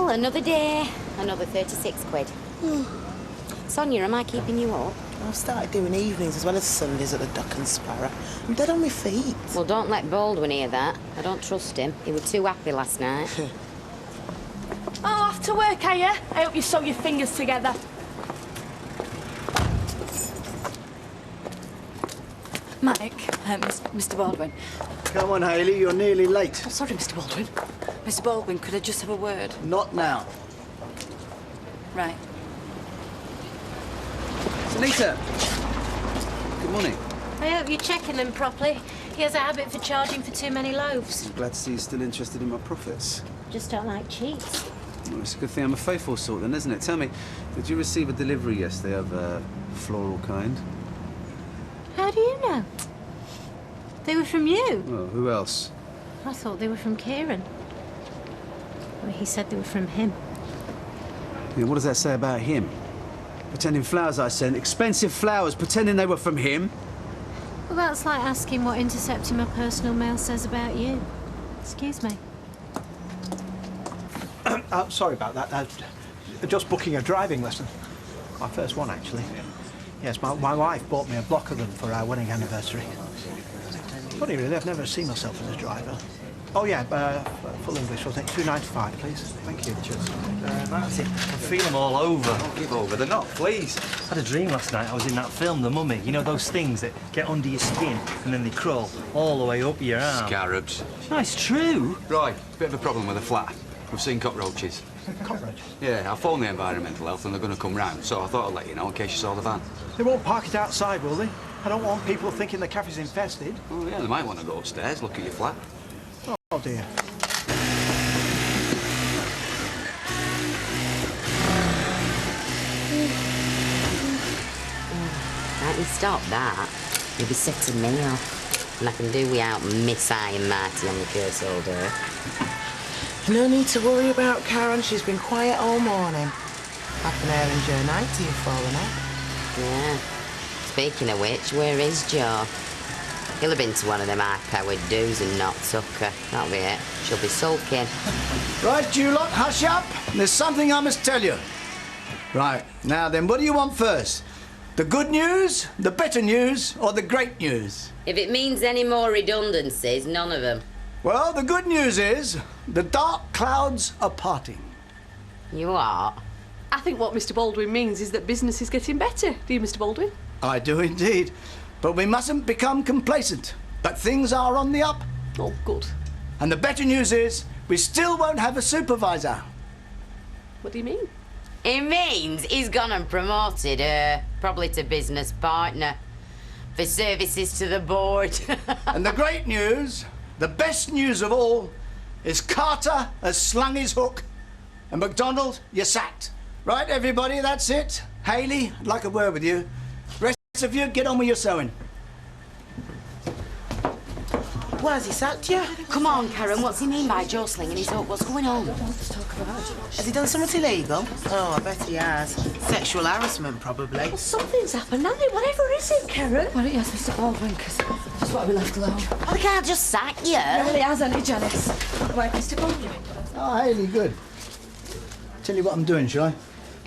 Well, another day, another 36 quid. Sonia, am I keeping you up? I've started doing evenings as well as Sundays at the Duck and Sparrow. I'm dead on my feet. Well, don't let Baldwin hear that. I don't trust him. He was too happy last night. Oh, off to work, are you? I hope you sew your fingers together. Mike, Mr. Baldwin. Come on, Hayley, you're nearly late. Oh, sorry, Mr. Baldwin. Mr. Baldwin, could I just have a word? Not now. Right. Sunita! Good morning. I hope you're checking them properly. He has a habit for charging for too many loaves. I'm glad to see you're still interested in my profits. Just don't like cheats. Well, it's a good thing I'm a faithful sort then, isn't it? Tell me, did you receive a delivery yesterday of a floral kind? How do you know? They were from you. Oh, who else? I thought they were from Kieran. Well, he said they were from him. Yeah, what does that say about him? Pretending flowers I sent, expensive flowers, pretending they were from him? Well, that's like asking what intercepting my personal mail says about you. Excuse me. Sorry about that. Just booking a driving lesson. My first one, actually. Yes, my wife bought me a block of them for our wedding anniversary. Funny, really, I've never seen myself as a driver. Oh, yeah, full English, wasn't it? $2.95, please. Thank you. Cheers. That's it. I feel them all over. Don't give over. They're not, please. I had a dream last night. I was in that film, The Mummy. You know those things that get under your skin and then they crawl all the way up your arm? Scarabs. No, it's true. Right, bit of a problem with the flat. We've seen cockroaches. Cockroaches? Yeah, I phoned the environmental health and they're going to come round, so I thought I'd let you know in case you saw the van. They won't park it outside, will they? I don't want people thinking the cafe's infested. Oh, yeah, they might want to go upstairs, look at your flat. Oh, dear. Can't you stop that? You'll be setting me off. And I can do without Miss I and Marty on the case all day. No need to worry about Karen. She's been quiet all morning. Happen her and Joe Nighty have fallen out. Yeah. Speaking of which, where is Joe? He'll have been to one of them high-powered do's and not sucker. That'll be it. She'll be sulking. Right, you lot, hush up. There's something I must tell you. Right, now then, what do you want first? The good news, the better news, or the great news? If it means any more redundancies, none of them. Well, the good news is the dark clouds are parting. You are? I think what Mr. Baldwin means is that business is getting better. Do you, Mr. Baldwin? I do indeed. But we mustn't become complacent. But things are on the up. Oh, good. And the better news is we still won't have a supervisor. What do you mean? It means he's gone and promoted her, probably to business partner, for services to the board. And the great news, the best news of all, is Carter has slung his hook. And MacDonald, you're sacked. Right, everybody, that's it. Hayley, I'd like a word with you. Rest of you, get on with your sewing. Why has he sacked you? Come on, Karen, what's he mean by Joe slinging his hook? What's going on? Has he done something illegal? Oh, I bet he has. Sexual harassment, probably. Well, something's happened, hasn't it? Whatever is it, Karen? Well, it is, Mr. Baldwin, because that's what we left alone. Well, they can't just sack you. Well, he has, ain't he, Janice? Right, Mr. Baldwin. Oh, Hayley, good. Tell you what I'm doing, shall I?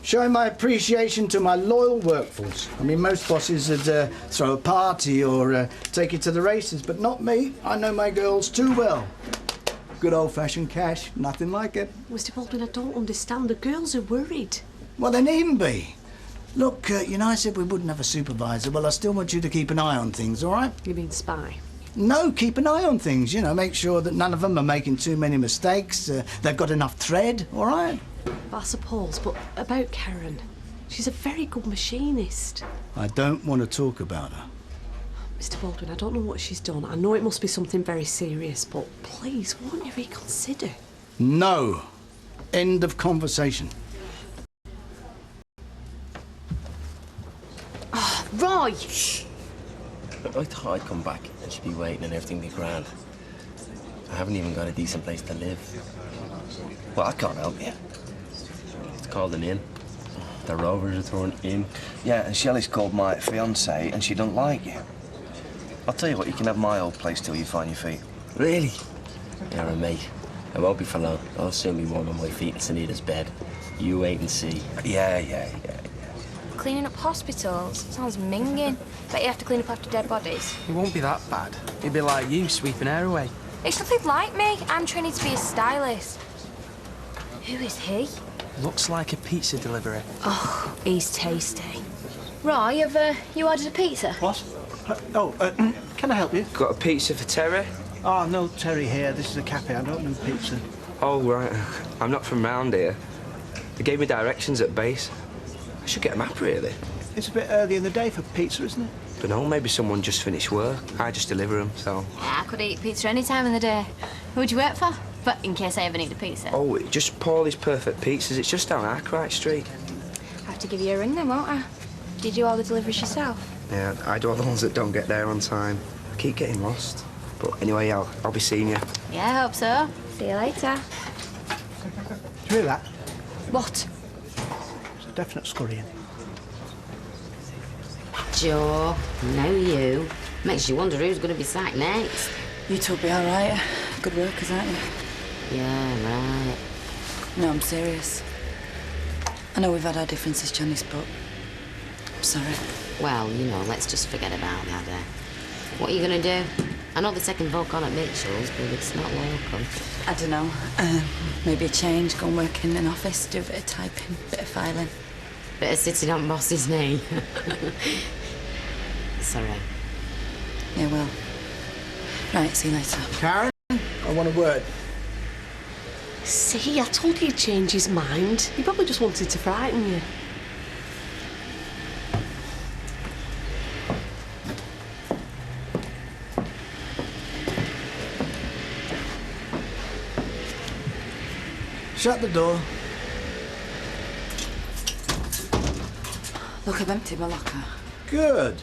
Showing my appreciation to my loyal workforce. I mean, most bosses would throw a party or take it to the races, but not me. I know my girls too well. Good old-fashioned cash, nothing like it. Mr. Baldwin, I don't understand. The girls are worried. Well, they needn't be. Look, you know, I said we wouldn't have a supervisor. Well, I still want you to keep an eye on things, all right? You mean spy? No, keep an eye on things, you know, make sure that none of them are making too many mistakes. They've got enough thread, all right? I suppose, but about Karen, she's a very good machinist. I don't want to talk about her. Mr. Baldwin, I don't know what she's done. I know it must be something very serious, but please, won't you reconsider? No. End of conversation. Oh, Roy! Shh. I thought I'd come back and she'd be waiting and everything be grand. I haven't even got a decent place to live. Well, I can't help you. It's called an inn. The Rovers are thrown in. Yeah, and Shelley's called my fiancée and she don't like you. I'll tell you what, you can have my old place till you find your feet. Really? You're a mate. It won't be for long. I'll soon be warm on my feet in Sunita's bed. You wait and see. Yeah. Cleaning up hospitals? Sounds minging. Bet you have to clean up after dead bodies. It won't be that bad. It'd be like you sweeping air away. It's nothing like me. I'm training to be a stylist. Who is he? Looks like a pizza delivery. Oh, he's tasty. Roy, have you ordered a pizza? What? Can I help you? Got a pizza for Terry? Oh, no Terry here. This is a cafe. I don't do pizza. Oh, right. I'm not from round here. They gave me directions at base. I should get a map, really. It's a bit early in the day for pizza, isn't it? Dunno, maybe someone just finished work. I just deliver them, so... Yeah, I could eat pizza any time in the day. Who would you work for? But in case I ever need a pizza. Oh, just Paulie's Perfect Pizzas. It's just down Arkwright Street. I have to give you a ring then, won't I? Do you do all the deliveries yourself? Yeah, I do all the ones that don't get there on time. I keep getting lost. But anyway, I'll be seeing you. Yeah, I hope so. See you later. Do you hear that? What? It's a definite scurrying. Joe, now you. Makes you wonder who's going to be sacked next. You two will be all right. Good workers, aren't you? Yeah, right. No, I'm serious. I know we've had our differences, Janice, but I'm sorry. Well, you know, let's just forget about that. What are you going to do? I know they're taking Volk on at Mitchell's, but it's not local. I don't know. Maybe a change, go and work in an office, do a bit of typing, bit of filing. Bit of sitting on boss's knee. Sorry. Yeah, well. Right, see you later. Karen, I want a word. See, I told you he'd change his mind. He probably just wanted to frighten you. Shut the door. Look, I've emptied my locker. Good.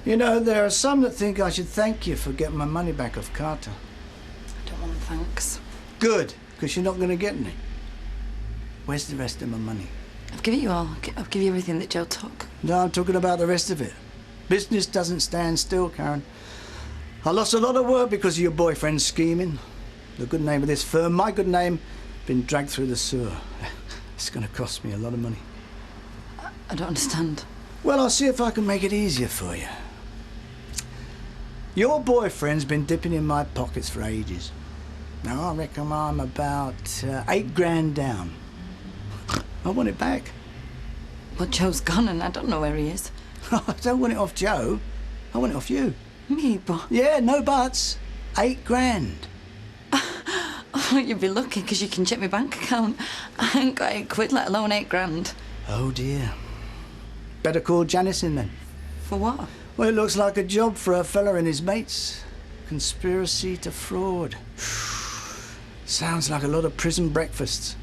You know, there are some that think I should thank you for getting my money back off Carter. I don't want thanks. Good, because you're not going to get any. Where's the rest of my money? I've given you all. I've given you everything that Joe took. No, I'm talking about the rest of it. Business doesn't stand still, Karen. I lost a lot of work because of your boyfriend's scheming. The good name of this firm, my good name, been dragged through the sewer. It's going to cost me a lot of money. I don't understand. Well, I'll see if I can make it easier for you. Your boyfriend's been dipping in my pockets for ages. Now, I reckon I'm about $8,000 down. I want it back. Well, Joe's gone and I don't know where he is. I don't want it off Joe. I want it off you. Me, but... Yeah, no buts. $8,000. Oh, you'd be lucky because you can check my bank account. I ain't got £8, let alone $8,000. Oh, dear. Better call Janice in then. For what? Well, it looks like a job for a fella and his mates. Conspiracy to fraud. Sounds like a lot of prison breakfasts.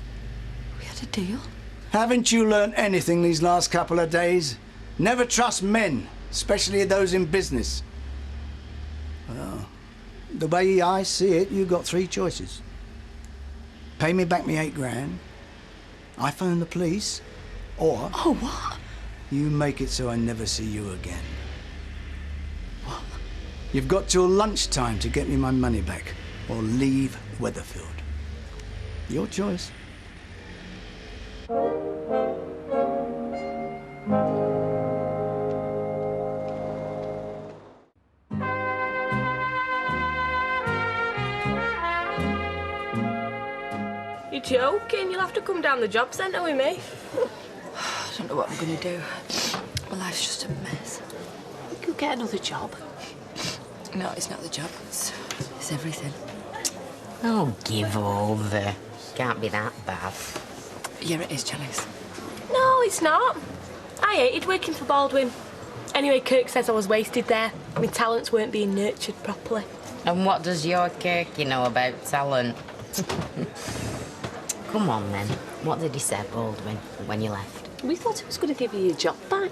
We had a deal. Haven't you learnt anything these last couple of days? Never trust men, especially those in business. Well, the way I see it, you've got three choices. Pay me back me $8,000, I phone the police, or... Oh, what? You make it so I never see you again. What? You've got till lunchtime to get me my money back, or leave Weatherfield. Your choice. You're joking? You'll have to come down the job centre with me. I don't know what I'm going to do. My life's just a mess. You could get another job. No, it's not the job. It's everything. Oh, give over. Can't be that bad. Yeah, it is, Janice. No, it's not. I hated working for Baldwin. Anyway, Kirk says I was wasted there. My talents weren't being nurtured properly. And what does your Kirky know about talent? Come on, then. What did he say, Baldwin, when you left? We thought he was going to give you your job back.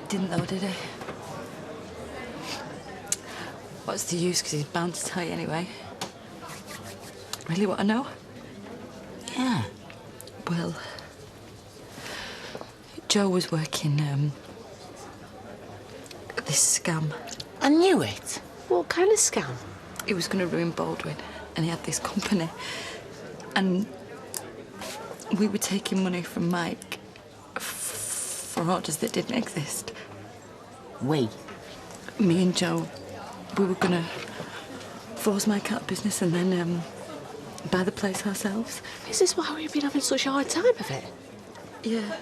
Didn't though, did he? What's the use, because he's bound to tell you anyway. Really want to know? Yeah. Well, Joe was working, this scam. I knew it. What kind of scam? He was going to ruin Baldwin. and he had this company. And we were taking money from Mike for orders that didn't exist. We? Me and Joe, we were gonna force Mike out of business and then buy the place ourselves. Is this why we've been having such a hard time of it? Yeah.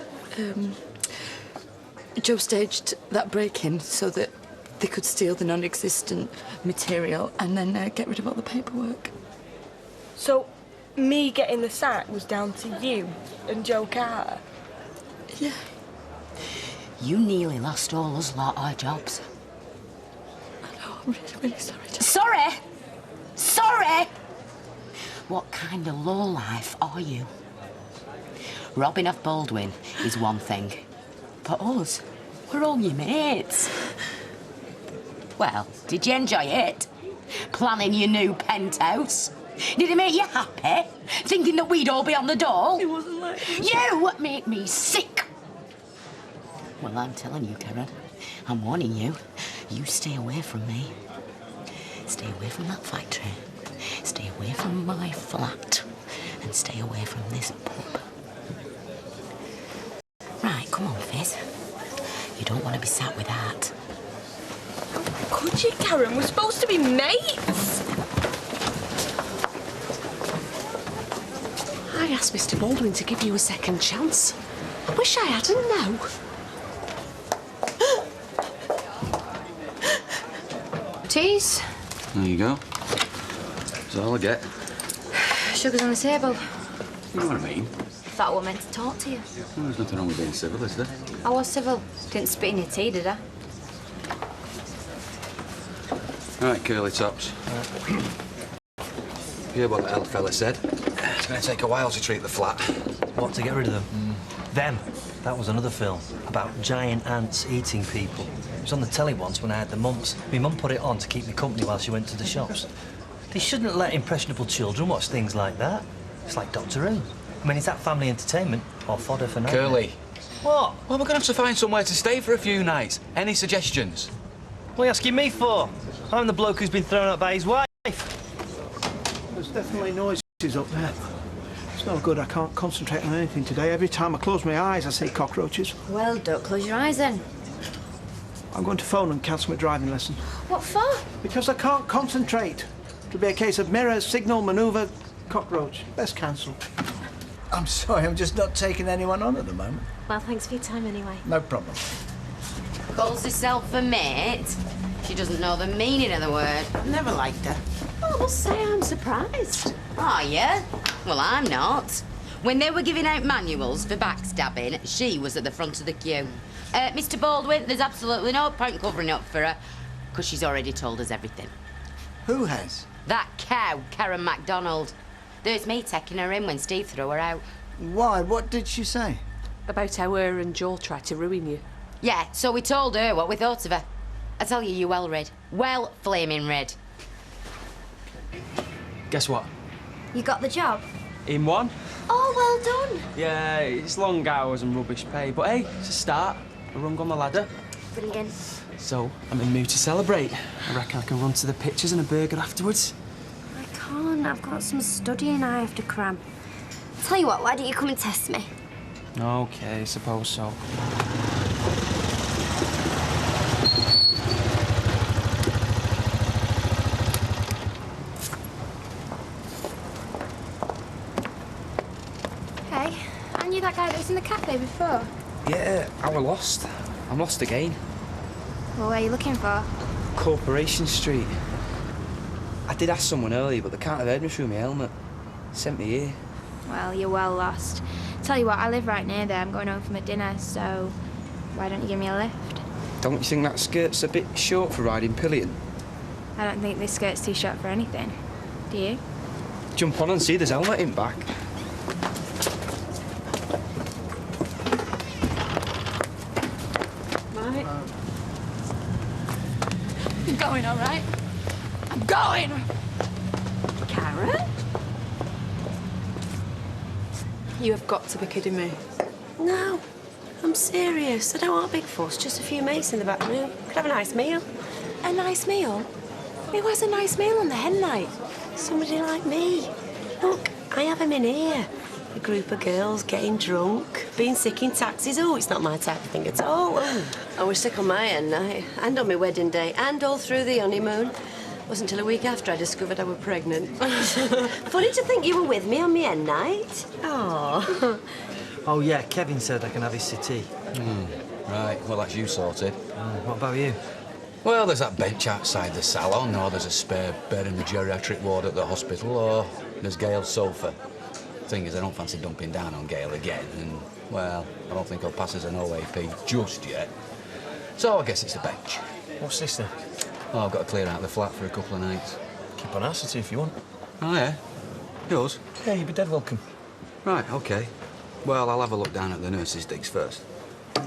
Joe staged that break-in so that they could steal the non-existent material and then get rid of all the paperwork. So, me getting the sack was down to you and Joe Carter? Yeah. You nearly lost all us lot our jobs. I know, I'm really, really sorry. Sorry? Sorry? What kind of lowlife are you? Robbing off Baldwin is one thing, but us, we're all your mates. Well, did you enjoy it? Planning your new penthouse? Did it make you happy? Thinking that we'd all be on the dole? It wasn't like... You make me sick! Well, I'm telling you, Karen, I'm warning you, you stay away from me. Stay away from that factory. Stay away from my flat. And stay away from this pub. Right, come on, Fizz. You don't want to be sat with that. Could you, Karen? We're supposed to be mates. I asked Mr. Baldwin to give you a second chance. Wish I hadn't, no. Teas? There you go. That's all I get. Sugar's on the table. You know what I mean? Thought I was meant to talk to you. Well, there's nothing wrong with being civil, is there? I was civil. Didn't spit in your tea, did I? Right, curly tops. Hear what the old fella said? It's going to take a while to treat the flat. What, to get rid of them? Them? That was another film about giant ants eating people. It was on the telly once when I had the mumps. My mum put it on to keep me company while she went to the shops. They shouldn't let impressionable children watch things like that. It's like Doctor Who. I mean, is that family entertainment or fodder for nightmares? Curly. What? Well, we're going to have to find somewhere to stay for a few nights. Any suggestions? What are you asking me for? I'm the bloke who's been thrown out by his wife. There's definitely noises up there. It's no good, I can't concentrate on anything today. Every time I close my eyes, I see cockroaches. Well, don't close your eyes then. I'm going to phone and cancel my driving lesson. What for? Because I can't concentrate. It'll be a case of mirror, signal, manoeuvre, cockroach. Best cancel. I'm sorry, I'm just not taking anyone on at the moment. Well, thanks for your time anyway. No problem. Calls herself a mate. She doesn't know the meaning of the word. Never liked her. I must say I'm surprised. Are you? Well, I'm not. When they were giving out manuals for backstabbing, she was at the front of the queue. Mr. Baldwin, there's absolutely no point covering up for her, because she's already told us everything. Who has? That cow, Karen MacDonald. There's me taking her in when Steve threw her out. Why? What did she say? About how her and Joel tried to ruin you. Yeah, so we told her what we thought of her. I tell you, you well red. Well flaming red. Guess what? You got the job? In one. Oh, well done. Yeah, it's long hours and rubbish pay, but hey, it's a start. A rung on the ladder. Brilliant. So, I'm in the mood to celebrate. I reckon I can run to the pictures and a burger afterwards. I can't. I've got some studying I have to cram. Tell you what, why don't you come and test me? Okay, suppose so. Hey, aren't you that guy that was in the cafe before? Yeah, I was lost. I'm lost again. Well, where are you looking for? Corporation Street. I did ask someone earlier, but they can't have heard me through my helmet. Sent me here. Well, you're well lost. Tell you what, I live right near there. I'm going home for my dinner, so why don't you give me a lift? Don't you think that skirt's a bit short for riding pillion? I don't think this skirt's too short for anything. Do you? Jump on and see there's helmet in back. Right. I'm going, all right? I'm going! Karen? You have got to be kidding me. No, I'm serious. I don't want a big fuss, just a few mates in the back room. Could have a nice meal. A nice meal? Who has a nice meal on the hen night? Somebody like me. Look, I have him in here. A group of girls getting drunk, being sick in taxis. Oh, it's not my type of thing at all. Oh. I was sick on my hen night, and on my wedding day, and all through the honeymoon. Wasn't until a week after I discovered I was pregnant. Funny to think you were with me on my hen night. Oh. Oh, yeah, Kevin said I can have his settee. Right, well, that's you sorted. What about you? Well, there's that bench outside the salon, or there's a spare bed in the geriatric ward at the hospital, or there's Gail's sofa. Thing is, I don't fancy dumping down on Gail again, and, well, I don't think I'll pass as an OAP just yet. So I guess it's the bench. What's this, then? Oh, I've got to clear out the flat for a couple of nights. Keep on our settee if you want. Oh, yeah? Yours? Yeah, you'd be dead welcome. Right, OK. Well, I'll have a look down at the nurse's digs first.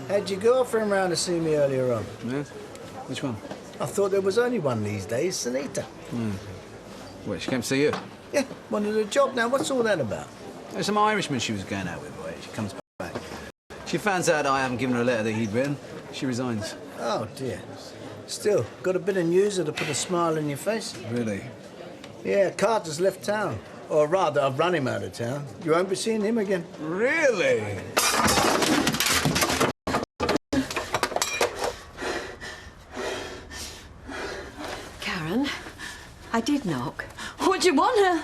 Had your girlfriend round to see me earlier on? Yeah? Which one? I thought there was only one these days, Sunita. Wait, she came to see you? Yeah, wanted a job now. What's all that about? There's some Irishman she was going out with, boy. She comes back. She finds out I haven't given her a letter that he'd written. She resigns. Oh, dear. Still, got a bit of news that'll put a smile on your face. Really? Yeah, Carter's left town. Or rather, I've run him out of town. You won't be seeing him again. Really? Karen, I did knock. What do you want her?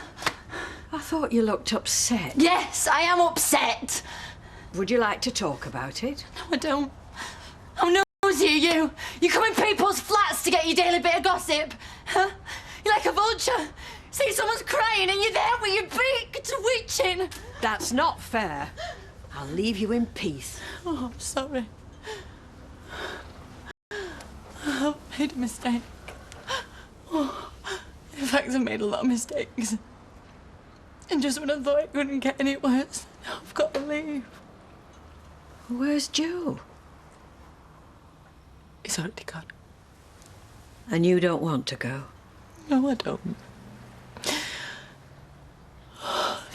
I thought you looked upset. Yes, I am upset. Would you like to talk about it? No, I don't. I'm nosy, you. You come in people's flats to get your daily bit of gossip. Huh? You're like a vulture. See someone's crying and you're there with your beak twitching. That's not fair. I'll leave you in peace. Oh, I'm sorry. I've made a mistake. Oh, in fact, I've made a lot of mistakes. And just when I thought it couldn't get any worse, now I've got to leave. Where's Joe? He's already gone. And you don't want to go? No, I don't.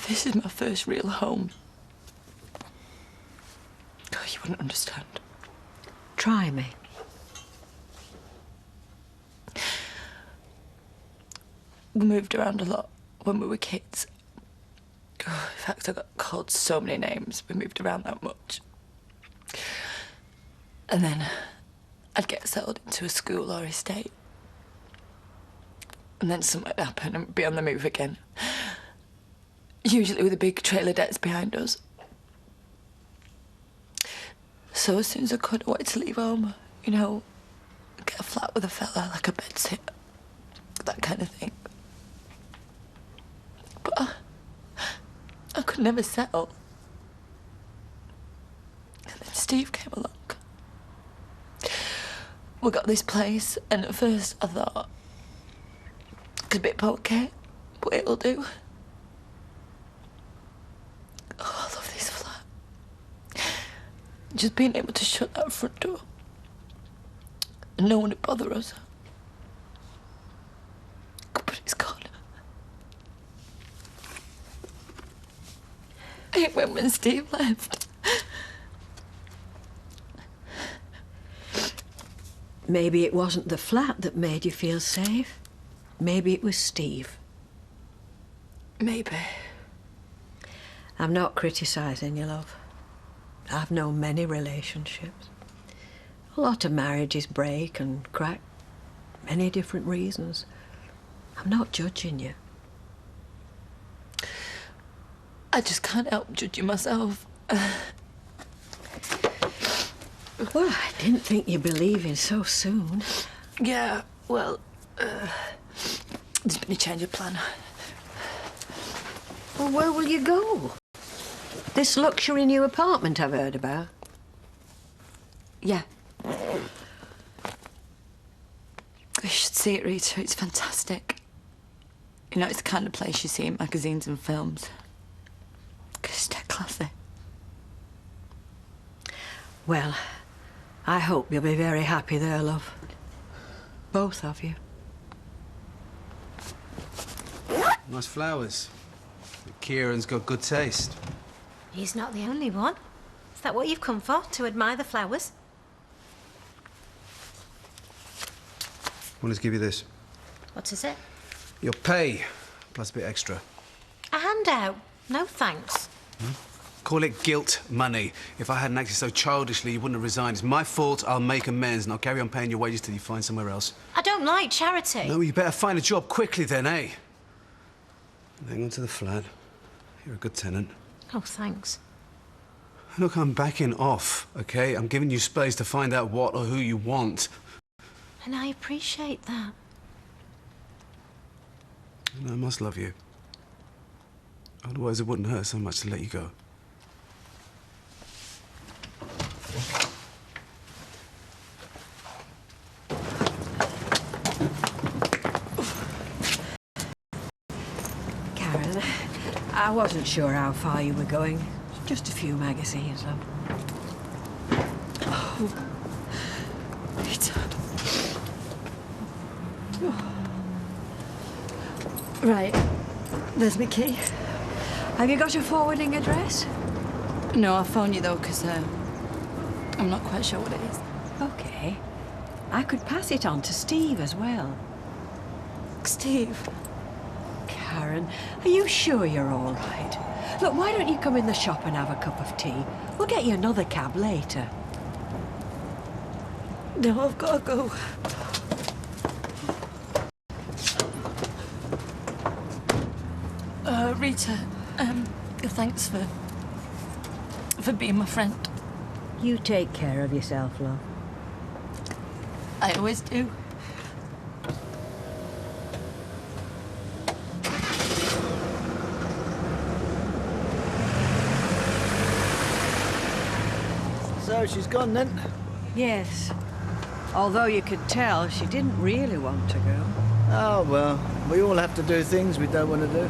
This is my first real home. Oh, you wouldn't understand. Try me. We moved around a lot when we were kids. Oh, in fact, I got called so many names. We moved around that much. And then I'd get settled into a school or estate. And then something would happen and we'd be on the move again. Usually with a big trailer debts behind us. So as soon as I could, I wanted to leave home. You know, get a flat with a fella, like a bedsit. That kind of thing. But I could never settle. And then Steve came along. We got this place, and at first I thought, it's a bit pokey, but it'll do. Oh, I love this flat. Just being able to shut that front door. And no one would bother us. But it's gone. It went when Steve left. Maybe it wasn't the flat that made you feel safe. Maybe it was Steve. Maybe. I'm not criticising you, love. I've known many relationships. A lot of marriages break and crack. Many different reasons. I'm not judging you. I just can't help judging myself. Well, I didn't think you'd be leaving so soon. Yeah, well, there's been a change of plan. Well, where will you go? This luxury new apartment I've heard about? Yeah. You should see it, Rita. It's fantastic. You know, it's the kind of place you see in magazines and films. It's dead classy. Well, I hope you'll be very happy there, love. Both of you. Nice flowers. Kieran's got good taste. He's not the only one. Is that what you've come for, to admire the flowers? Well, let's give you this. What is it? Your pay, plus a bit extra. A handout. No thanks. Call it guilt money. If I hadn't acted so childishly, you wouldn't have resigned. It's my fault. I'll make amends, and I'll carry on paying your wages till you find somewhere else. I don't like charity. No, you better find a job quickly then, eh? Hang on to the flat. You're a good tenant. Oh, thanks. Look, I'm backing off, OK? I'm giving you space to find out what or who you want. And I appreciate that. And I must love you. Otherwise, it wouldn't hurt so much to let you go. Karen, I wasn't sure how far you were going. Just a few magazines, love. Oh. Rita. Right. There's my key. Have you got a forwarding address? No, I'll phone you though, because I'm not quite sure what it is. OK. I could pass it on to Steve as well. Steve? Karen, are you sure you're all right? Look, why don't you come in the shop and have a cup of tea? We'll get you another cab later. No, I've got to go. Rita, thanks for being my friend. You take care of yourself, love. I always do. So she's gone then? Yes. Although you could tell she didn't really want to go. Oh, well, we all have to do things we don't want to do.